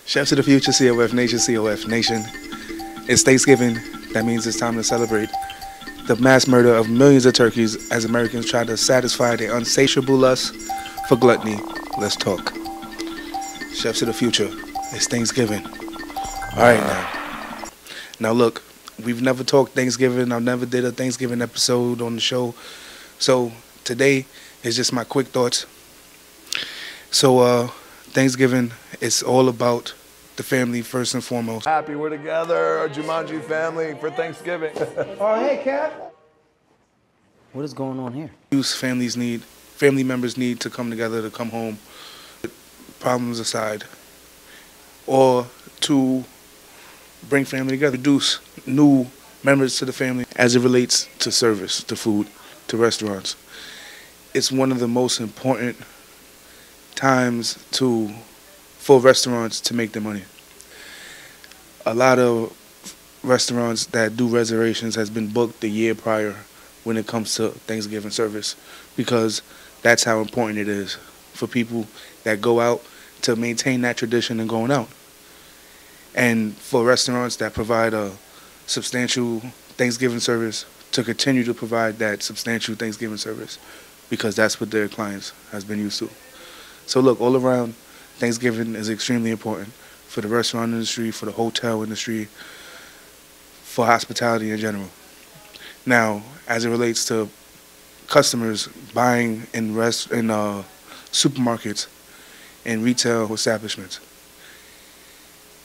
Chefs of the Future, COF Nation, COF Nation. It's Thanksgiving. That means it's time to celebrate the mass murder of millions of turkeys as Americans try to satisfy their unsatiable lust for gluttony. Let's talk. Chefs of the Future, it's Thanksgiving. All right now. Now look, we've never talked Thanksgiving. I never did a Thanksgiving episode on the show. So today is just my quick thoughts. So Thanksgiving is all about the family first and foremost. Happy we're together, our Jumanji family for Thanksgiving. Oh, hey, Cap. What is going on here? Family members need to come together to come home, problems aside, or to bring family together, introduce new members to the family as it relates to service, to food, to restaurants. It's one of the most important times for restaurants to make their money. A lot of restaurants that do reservations has been booked the year prior when it comes to Thanksgiving service, because that's how important it is for people that go out to maintain that tradition and going out. And for restaurants that provide a substantial Thanksgiving service to continue to provide that substantial Thanksgiving service, because that's what their clients has been used to. So look, all around, Thanksgiving is extremely important for the restaurant industry, for the hotel industry, for hospitality in general. Now, as it relates to customers buying in supermarkets and retail establishments,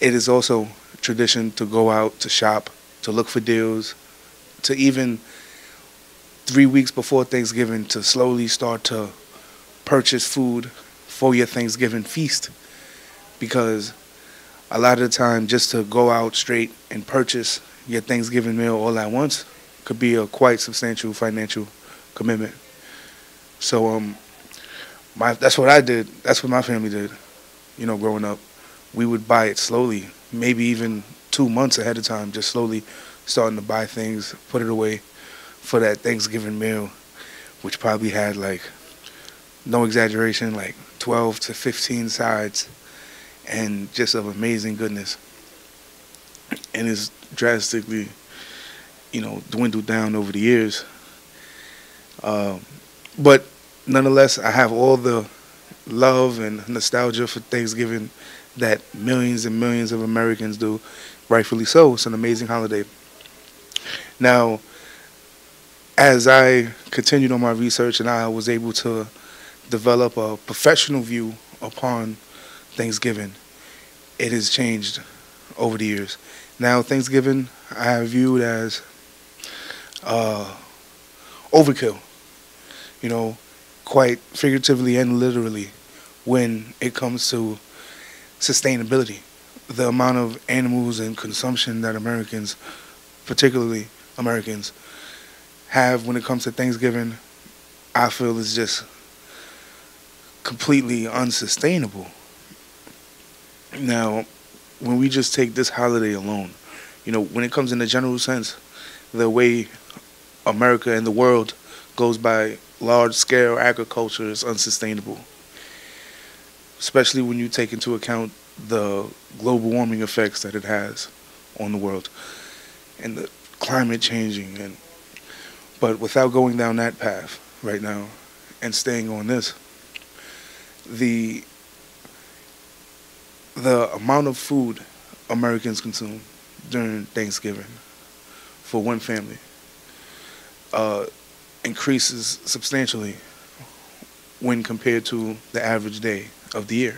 it is also tradition to go out to shop, to look for deals, to even 3 weeks before Thanksgiving to slowly start to purchase food for your Thanksgiving feast, because a lot of the time just to go out straight and purchase your Thanksgiving meal all at once could be a quite substantial financial commitment. So that's what I did. That's what my family did. You know, growing up, we would buy it slowly, maybe even 2 months ahead of time, just slowly starting to buy things, put it away for that Thanksgiving meal, which probably had, like, no exaggeration, like 12 to 15 sides and just of amazing goodness. And it's drastically, dwindled down over the years. But nonetheless, I have all the love and nostalgia for Thanksgiving that millions and millions of Americans do, rightfully so. It's an amazing holiday. Now, as I continued on my research and I was able to develop a professional view upon Thanksgiving, it has changed over the years. Now, Thanksgiving I have viewed as overkill, quite figuratively and literally, when it comes to sustainability. The amount of animals and consumption that Americans, particularly Americans, have when it comes to Thanksgiving, I feel is just completely unsustainable. Now, when we just take this holiday alone, when it comes in the general sense, the way America and the world goes by large-scale agriculture is unsustainable, especially when you take into account the global warming effects that it has on the world and the climate changing. But without going down that path right now and staying on this, the amount of food Americans consume during Thanksgiving for one family increases substantially when compared to the average day of the year.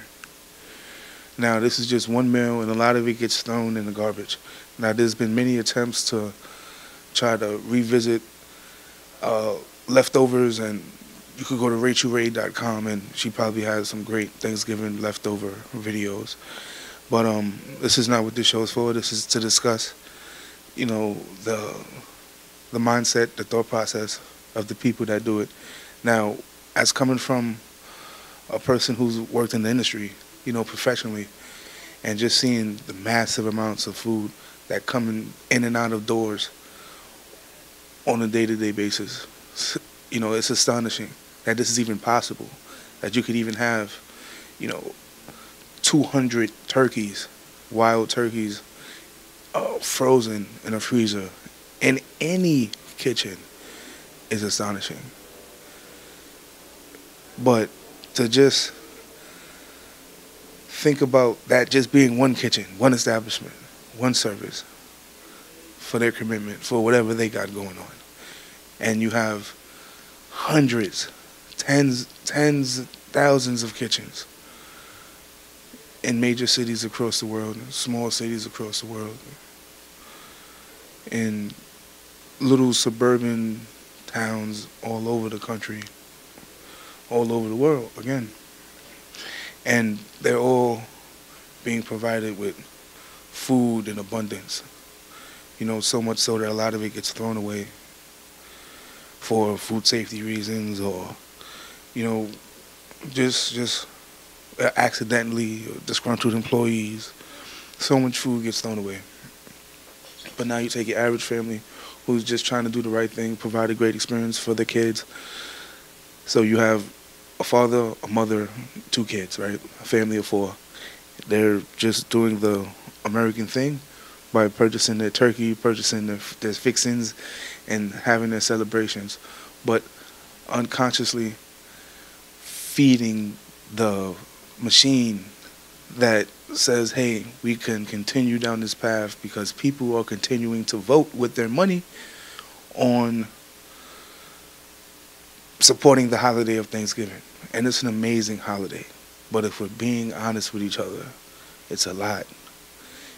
Now, this is just one meal, and a lot of it gets thrown in the garbage. Now, there's been many attempts to try to revisit leftovers, and you could go to RachelRay.com, and she probably has some great Thanksgiving leftover videos. But this is not what this show is for. This is to discuss, the mindset, the thought process of the people that do it. Now, as coming from a person who's worked in the industry, professionally, and just seeing the massive amounts of food that come in and out of doors on a day-to-day basis, it's astonishing that this is even possible, that you could even have, 200 turkeys, wild turkeys, frozen in a freezer in any kitchen is astonishing. But to just think about that just being one kitchen, one establishment, one service for their commitment, for whatever they got going on. And you have hundreds, tens, thousands of kitchens in major cities across the world, small cities across the world, in little suburban towns all over the country, all over the world, again. And they're all being provided with food in abundance. You know, so much so that a lot of it gets thrown away for food safety reasons, or, you know, just accidentally disgruntled employees. So much food gets thrown away. But now you take your average family who's just trying to do the right thing, provide a great experience for their kids. So you have a father, a mother, 2 kids, right? A family of 4. They're just doing the American thing by purchasing their turkey, purchasing their fixings, and having their celebrations, but unconsciously feeding the machine that says, hey, we can continue down this path because people are continuing to vote with their money on supporting the holiday of Thanksgiving. And it's an amazing holiday. But if we're being honest with each other, it's a lot.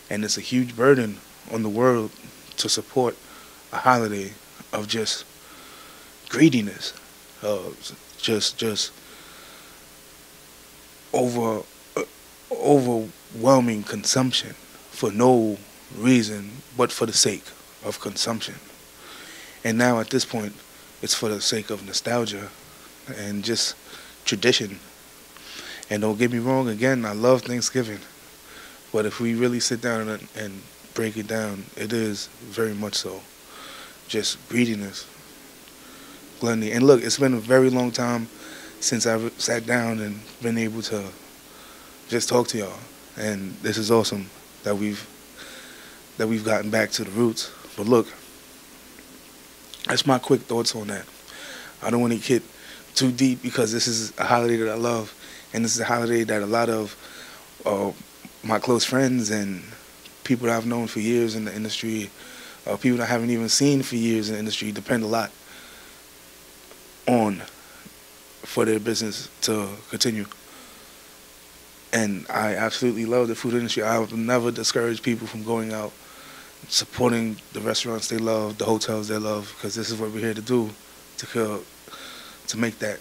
And it's a huge burden on the world to support a holiday of just greediness, just overwhelming consumption for no reason but for the sake of consumption. And now at this point, it's for the sake of nostalgia and just tradition. And don't get me wrong, again, I love Thanksgiving. But if we really sit down and break it down, it is very much so just greediness, gluttony. And look, it's been a very long time since I've sat down and been able to just talk to y'all. And this is awesome that we've gotten back to the roots. But look, that's my quick thoughts on that. I don't want to get too deep because this is a holiday that I love, and this is a holiday that a lot of my close friends and people that I've known for years in the industry, people that I haven't even seen for years in the industry, depend a lot on for their business to continue. And I absolutely love the food industry. I will never discourage people from going out, supporting the restaurants they love, the hotels they love, because this is what we're here to do, to make that,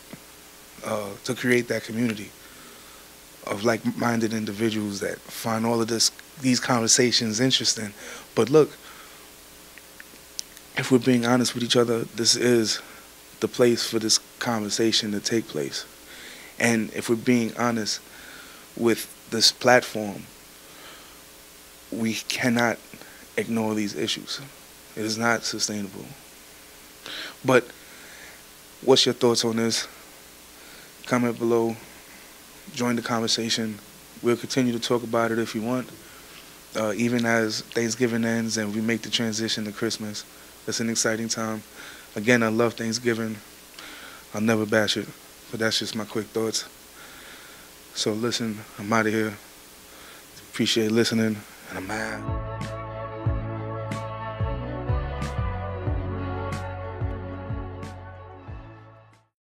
to create that community of like-minded individuals that find all of these conversations interesting. But look, if we're being honest with each other, this is the place for this conversation to take place. And if we're being honest with this platform, we cannot ignore these issues. It is not sustainable. But what's your thoughts on this? Comment below. Join the conversation. We'll continue to talk about it if you want. Even as Thanksgiving ends and we make the transition to Christmas. It's an exciting time. Again, I love Thanksgiving. I'll never bash it. But that's just my quick thoughts. So listen, I'm out of here. Appreciate listening, and I'm out.